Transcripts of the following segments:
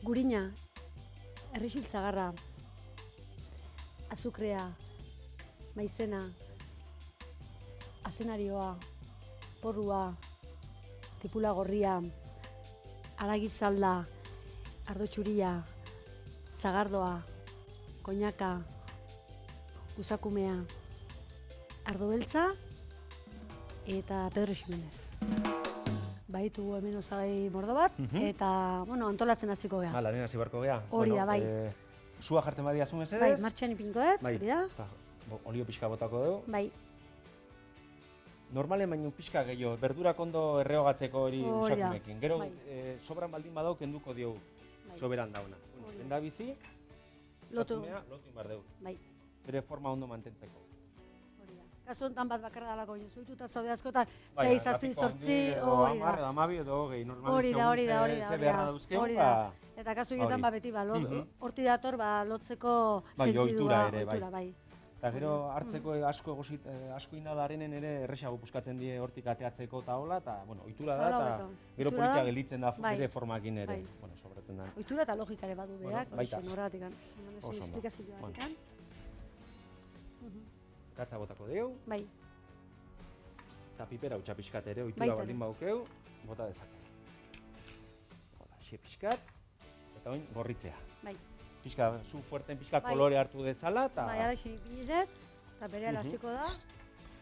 Gurina, errixil zagarra, azukrea, maizena, azenarioa, porrua, tipula gorria, aragizalda, ardo txuria, zagardoa, koñaka, usakumea, ardo beltza eta Pedro Ximenez. Baitu hemen osagai mordo bat, eta, bueno, antolatzen hasiko gea. Lehen hasi barko gea. Hori da, bai. Sua jartzen badia zu mesedez. Bai, martxan ipiniko dut, hori da. Olio pixka botako dugu. Bai. Normalen baino pixka gehiago, berdurak ondo erreogatzeko hori usakumekin. Gero, sobran baldin badau kenduko diogu, soberan dauna. Lenda bizi, usakumea lotu inbar dugu. Bai. Bere forma ondo mantentzeko. Kasu honetan bat bakarra dalako, zuituta zaude askotan, 6, 7, 8, hori da. Edo 10 edo 20, normali segun ze beharra dauzkeu. Eta kasu honetan beti, horti dator lotzeko sentidua, ohitura, bai. Eta gero hartzeko asko indadarenen ere erresago puskatzen die hortik ateatzeko eta hola, eta ohitura da, eta gero politia gelditzen da bere formakin ere, sobratzen da. Ohitura eta logikare badu berak, horregatik. Oso ondo. Katza botako dugu. Bai. Eta pipera utxa pixkat ere, ohitura baldin baukeu, bota dezake. Hola, xe pixkat, eta oin gorritzea. Bai. Pixka, zu fuerten pixka kolore hartu dezala, eta... Bai, ara xin ipinidet, eta bere alaziko da.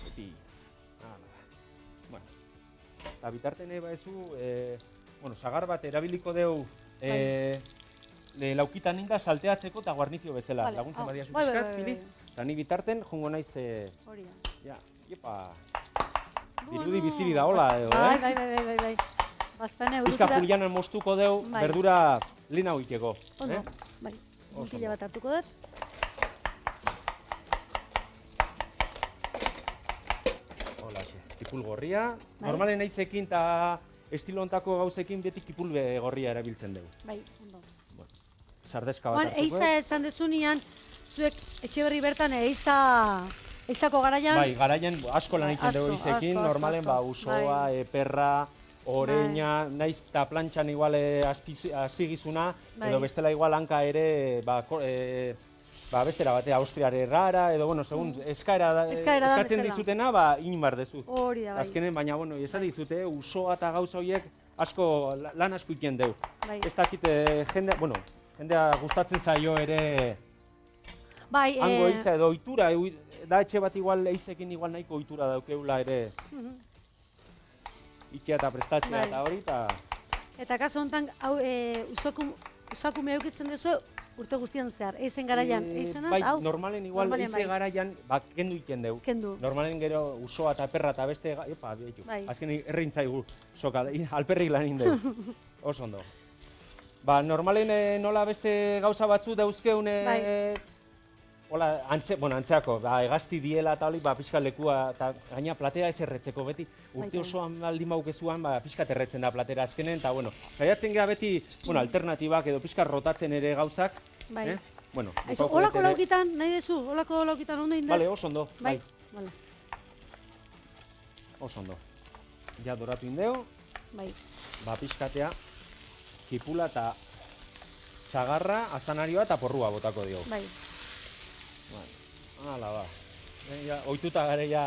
Eti, bueno, eta bitarten eba ezu, sagar bat erabiliko deu, laukitan inda salteatzeko eta guarnizio bezala. Laguntzen badia zu pixkat, pili. Eta ni bitarten, jungo naiz... Hori da. Ja, iepa... Dirudi biziri da hola edo, Bai. Bazpane eurukita... Pizka julianan moztuko deu, berdura lina hoiteko. Ondo, bai. Multila bat hartuko dut. Hola, tipul gorria. Normalen naizekin eta estilo ontako gauzekin beti tipul gorria erabiltzen dugu. Bai, ondo. Sardeska bat hartuko. Eiza esan dezunean, zuek Etxeberri bertan eizako garaian... Bai, garaian asko lan egiten dugu eizekin, normalen usoa, perra, oreina, naiz eta plantxan igual azpigizuna, edo bestela igual hanka ere, bestera batea Austriare errara, edo, segun, eskatzen dizutena, inimar dezu. Hori da, bai. Azkenen, baina, esan dizute, usoa eta gauza horiek lan asko iken dugu. Ez dakit, jendea gustatzen zaio ere... Bai, hango eiza edo ohitura, da etxe bat igual eizekin igual nahiko ohitura daukeula ere ikia eta prestatzea eta hori, eta kasu honetan, usakume eukitzen duzu urte guztian zehar, eizen garaian, eizenat, bai, normalen igual eize garaian, kendu iken dugu. Kendu. Normalen gero usoa eta perra eta beste, azken errintzaigu, soka, alperrik lan indeu, oso ondo. Normalen nola beste gauza batzu dauzkeune, hola, antzeako, egazti diela eta hori, pixka lekua, eta gaina platea ez erretzeko beti, urte osoan baldin baukezuan, pixka erretzen da platera azkenen, eta, saiatzen geha beti, alternatibak edo pixka rotatzen ere gauzak. Bai. Olako laukitan, nahi dezu, olako laukitan ondo indar? Bale, oso ondo, bai. Oso ondo. Ja doratu indeo. Bai. Pixkatea, kipula eta txagarra, azanarioa eta porrua botako dio. Bai. Hala, ohituta gare ja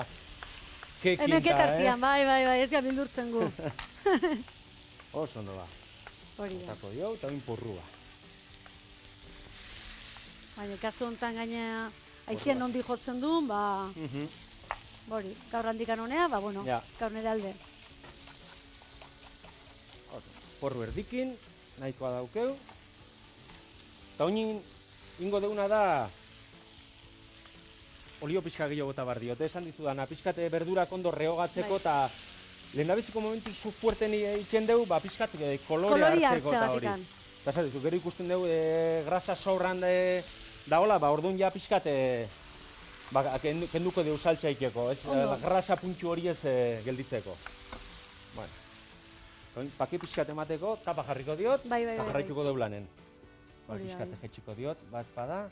kekinta, Hemen ketartian, bai, ez gabildurtzen gu. Oso ondo Hori da. Botako dio eta oin porrua. Baina, kasu honetan gaina aizien nondi jotzen duen, hori, gaur handikan honea, gaur nire alde. Porru erdikin, nahikoa daukeu. Eta oinin ingo deuna da olio pixka gehiago bota bar diote, esan dizudana, pixkate berdurak ondo rehogatzeko eta lehendabiziko momentu zu fuerten iken dugu, pixkat kolore hartzeko eta hori. Eta esan dizu, gero ikusten dugu grasa sobran daola, orduan ja pixkat kenduko dugu saltza ikeko, grasa puntxu hori ez gelditzeko. Paki pixkat emateko, tapa jarriko diot, eta jarraituko dugu lanen. Pixkat jetxiko diot, espada.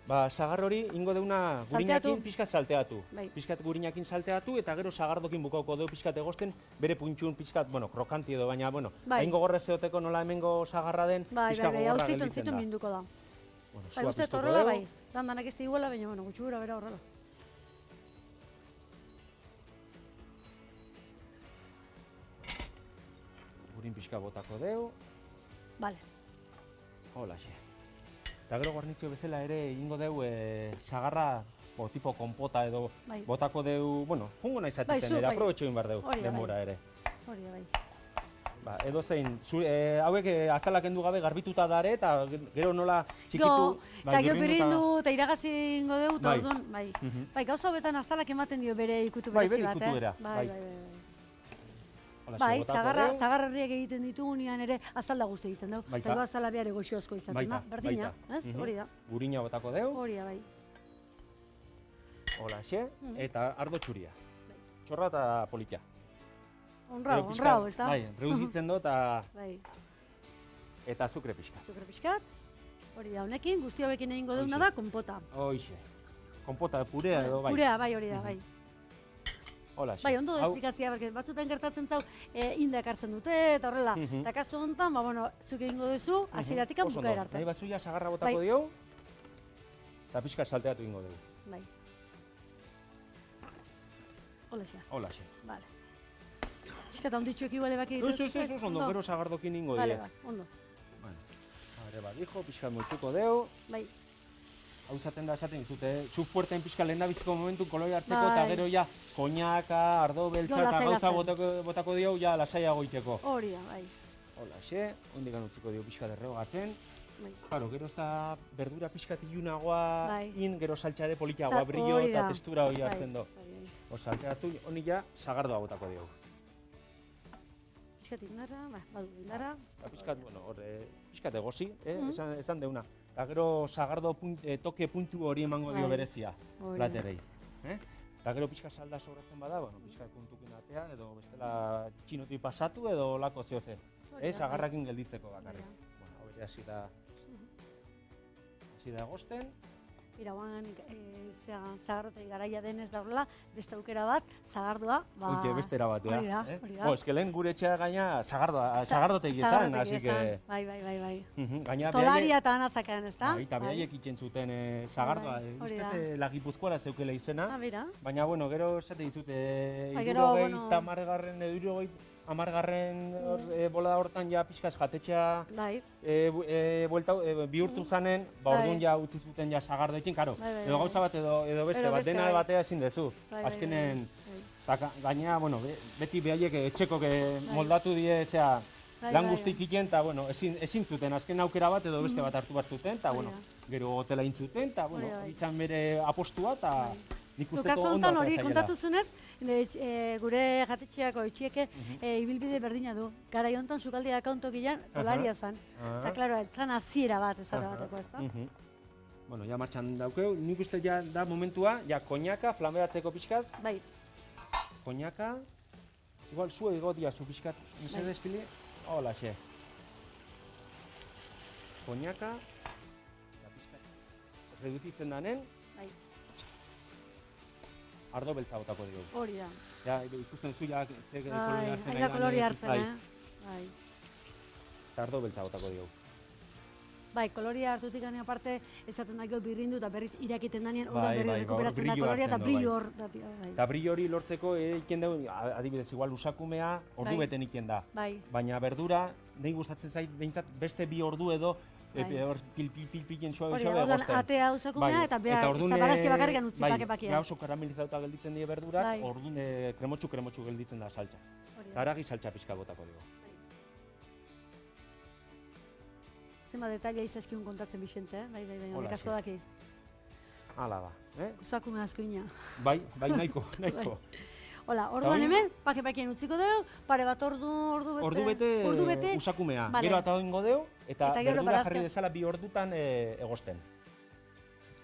Ba, sagar hori ingo deuna gurinakin pixkat salteatu. Pixkat gurinakin salteatu eta gero sagardokin bukauko deu pixkat egosten, bere puntxun pixkat, krokanti edo, baina, hain gogorra zeoteko nola hemengo sagarra den, pixkat gogorra gelditzen da. Hau minduko da. Sua piztuko horrela bai, landanak ez diguela, baina, gutxi gura bera horrela. Gurin pixka botako deu. Bale. Holaxe. Eta gero garnizio bezala ere ingo deu sagarra tipo konpota edo botako deu, jungo nahi zatitzen ere, aprobetxo egin behar deu denbora ere. Hori da bai. Ba, edo zein, hauek azalak endu gabe garbituta dare eta gero nola txikitu... Eta gero birindu eta iragazi ingo deu, eta orduan, bai. Bai, gauza hobetan azalak ematen dio bere ikutu berezi bat, Bai, zagar herriak egiten ditugunean ere azalda guzti egiten dugu. Eta azala behar egoxiozko izaten da, berdina, ez? Hori da. Gurina botako deu. Hori da, bai. Holaxe, eta ardo txuria. Txorra eta politia. Honrao, ez da? Bai, reuzitzen dut eta azukre pixkat. Azukre pixkat. Hori da, honekin, guzti hauekin egingo deuna da, konpota. Hoixe. Konpota, purea edo, bai. Purea, bai, hori da, bai. Holaxe. Bai, ondo da esplikazia, batzutan gertatzen zau, indak hartzen dute, eta horrela. Eta kasu honetan, zuk egingo duzu, hasieratik bukaera arte. Nahi batzuia sagarra botako dio, eta pixka salteatu ingo dugu. Bai. Holaxe. Holaxe. Bale. Pixka eta onditxuek iguale baki ditu. Ez, ondo, gero sagardokin ingo dio. Bale, ondo. Ere bat dijo, pixka moituko deu. Bai. Hau zaten da esaten dizute, zu fuerten pixka lehen dabitziko momentu koloi hartzeko eta gero ja koñaka, ardo beltza eta gauza botako dio ja lasaiago iteko. Hori da, bai. Holaxe, hondik anutziko dio pixka derreogatzen. Claro, gero ez da berdura pixka tilunagoa, gero saltxare politiagoa, brillo eta textura hori hartzen do. Saltxaratu, honi ja sagardoa botako dio. Pixkat indarra, badu indarra. Pixkat egozi, esan deuna. Eta gero sagardo toke puntu hori emango dio berezia, platerei. Eta gero pixka salda sobratzen bada, pixka puntukin atea, edo bestela txinoti pasatu edo lako zehoze. Sagarrakin gelditzeko bakarrik. Hau ere hasi da egosten. Irauan zagarrotei garaia denez da horrela, beste aukera bat, zagardua. Beste era bat, Ez que lehen gure etxea gaina zagardotegi ezan, hasi que... Bai. Tolaria eta anazakaen, ez da? Eta behaiek itzen zuten zagardua, ustete Lagipuzkoara zeukela izena. Baina, gero esate dizute, 60. Bolada hortan ja pixkaz jatetxea bihurtu zanen, orduan ja utzi zuten ja sagardoekin, karo, edo gauza bat edo beste bat, dena batea ezin dezu. Azkenen, gainera, beti behaiek etxekok moldatu die, lan guztik ikien, eta ezin zuten, azken aukera bat edo beste bat hartu bat zuten, eta gero hotela intzuten, eta izan bere apostua, eta nik usteko ondo atea hori kontatu zunez, gure jatetxeako itxieke ibilbide berdina du. Garai honetan sukaldia akauntokian tolaria zen. Eta, klaro, etzan hasiera bat ezara bateko, ez da? Bueno, ja martxan daukeu. Nik uste ja da momentua, ja koñaka, flameratzeko pixkat. Bai. Koñaka. Igual zue egotia zu pixkat. Mesedez, Fili? Hola, xe. Koñaka. Reduzitzen danen. Bai. Ardo beltza botako dugu. Hori da. Ja, ikusten zu ja ze kolori hartzen. Aida kolori hartzen, Bai. Eta ardo beltza botako dugu. Bai, koloria hartutik gane aparte, ezaten dago birrindu eta berriz irakiten danean, horren berriz rekuperatzen da koloria eta brillo hor. Eta brillo hori lortzeko iken dugu, adibidez, igual usakumea ordu beten iken da. Baina berdura, nahi gustatzen zait, behintzat beste bi ordu edo, hor pil-pil-pil-pilen soa egosten. Atea usakumea eta zabarazki bakarrikan utzi pake-pakia. Bai, oso karamelizatuta gelditzen dira berdurak, orduan kremotxu gelditzen da saltza. Eta haragi saltza pixka botako dugu. Zema detaila izaskiun kontatzen Bixente, bai, honek asko daki. Hala ba, Usakume asko ina. Bai, nahiko. Hola, orduan hemen, pake-pakien utziko dugu, pare bat ordu bete usakumea. Gero ata oingo dugu, eta berdura jarri dezala bi ordutan egosten.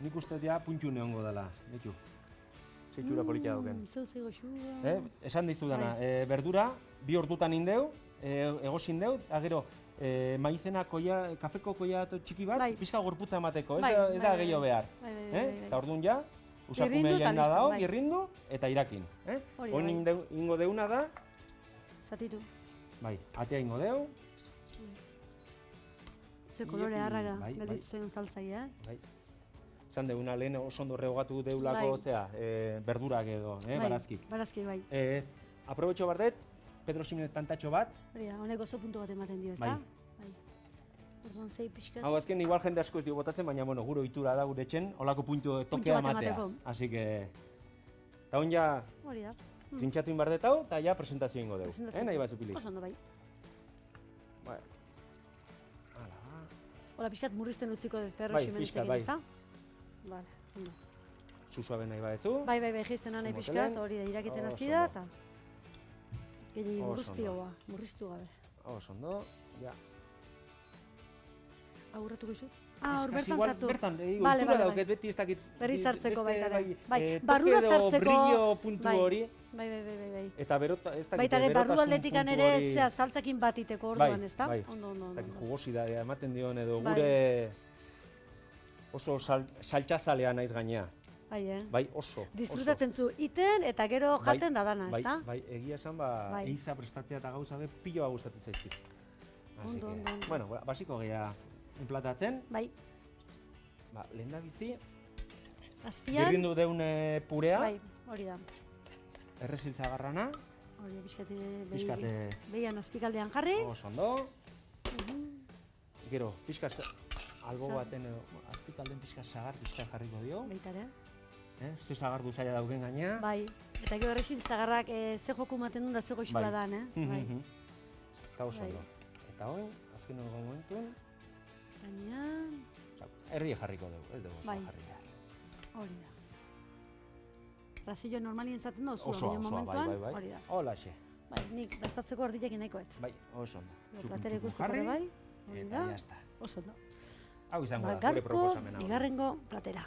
Nik uste dira puntu neongo dela, neku. Zeitura politia dauken. Zeu goxua. Esan dizu dana, berdura bi ordutan indeu, egosin deu, gero maizena kafeko koia txiki bat, Bai. pixka gorputza emateko, Bai, ez da bai, gehiago behar. Bai, bai, bai, bai. Eta orduan ja, Birrindu usakumea eta jaina listo, dago, bai. birrindu eta irakin. Hori da, Oin bai. ingo deuna da, Zatitu. bai, atea ingo deu, Ze kolore harraga, bai, bai. gelditu zen saltzaia. bai. Zan deuna lehen oso ondo rehogatu deulako, Bai. zea, berdurak edo, barazki. Barazki, bai. Aprobetxo bardet, Pedro Ximenez tantatxo bat. Hori da, honek oso puntu bat ematen dio, ezta? Bai. Bai. Orduan zei pixkat. Hau azken igual jende asko ez dio botatzen, baina bueno, gure ohitura da gure etxen, holako puntu tokea bat ematea. emateko. Así que eta on ja Hori da. trintxatu inbardet hau, eta ja presentazio ingo dugu. Presentazio. Nahi bat zupili. Oso ondo, bai. Bueno. Hala. Hola, pixkat murrizten utziko dut perro Bai, Ximenezekin, pixkat, bai. ezta? Vale, ondo. Susuabe nahi badezu. Bai, jisten nahi Zumotelen. pixkat, hori da, irakiten Oso hasi da, ondo. eta gehi Oso murriztu gabe. Oso ondo. Ja. Aurratuko izut? Hor Kasi bertan igual, sartu. bertan, Vale, ohitura vale, dauket beti ez dakit. Berriz sartzeko beste, baita ere. Bai, toke barrura edo sartzeko. brillo puntu Bai. hori. Bai. Eta berota, ez dakit, Baita ere, barru berotasun aldetikan puntu ere, hori. zea, saltzakin batiteko orduan, Bai, ezta? bai. Ondo. Ez dakit, jugosidadea ematen dion edo Bai. gure oso saltxazalea naiz gainea. Bai, Bai, oso. Disfrutatzen zu iten eta gero Bai, jaten da dana, Bai, ezta? bai, egia esan, Bai. eiza prestatzea eta gauza be pilo bat gustatzen zaizkit. Así Ondo, que, ondo. Bueno, basiko geha enplatatzen, Bai, lehen da bizi, azpian. birrindu deun purea, Bai, hori da. errezil zagarrana, Hori, pixkate behian azpikaldean jarri. oso ondo, Mhm. gero, pixka albo Zar- baten edo, azpikalden pixka zagar pixka jarriko dio, Baita ere. ze zagardu zaila dauken gainea. Bai, eta gero errexil zagarrak ze joku ematen duen da ze goxu Bai. badan, Bai. Eta oso Bai. ondo. Eta hori, azken hori momentun, Gainean, erdi jarriko dugu, ez dugu oso Bai. jarri behar. hori da. Rasillo normalien zaten da oso, Osoa, baina osoa, momentuan, bai. hori da. Holaxe. Bai, nik dastatzeko erdilekin nahiko ez. Bai, oso ondo. Platera ikusteko ere bai, hori eta da, jazta. oso ondo. Hau izango da, gure Gaurko, proposamena. bigarrengo platera.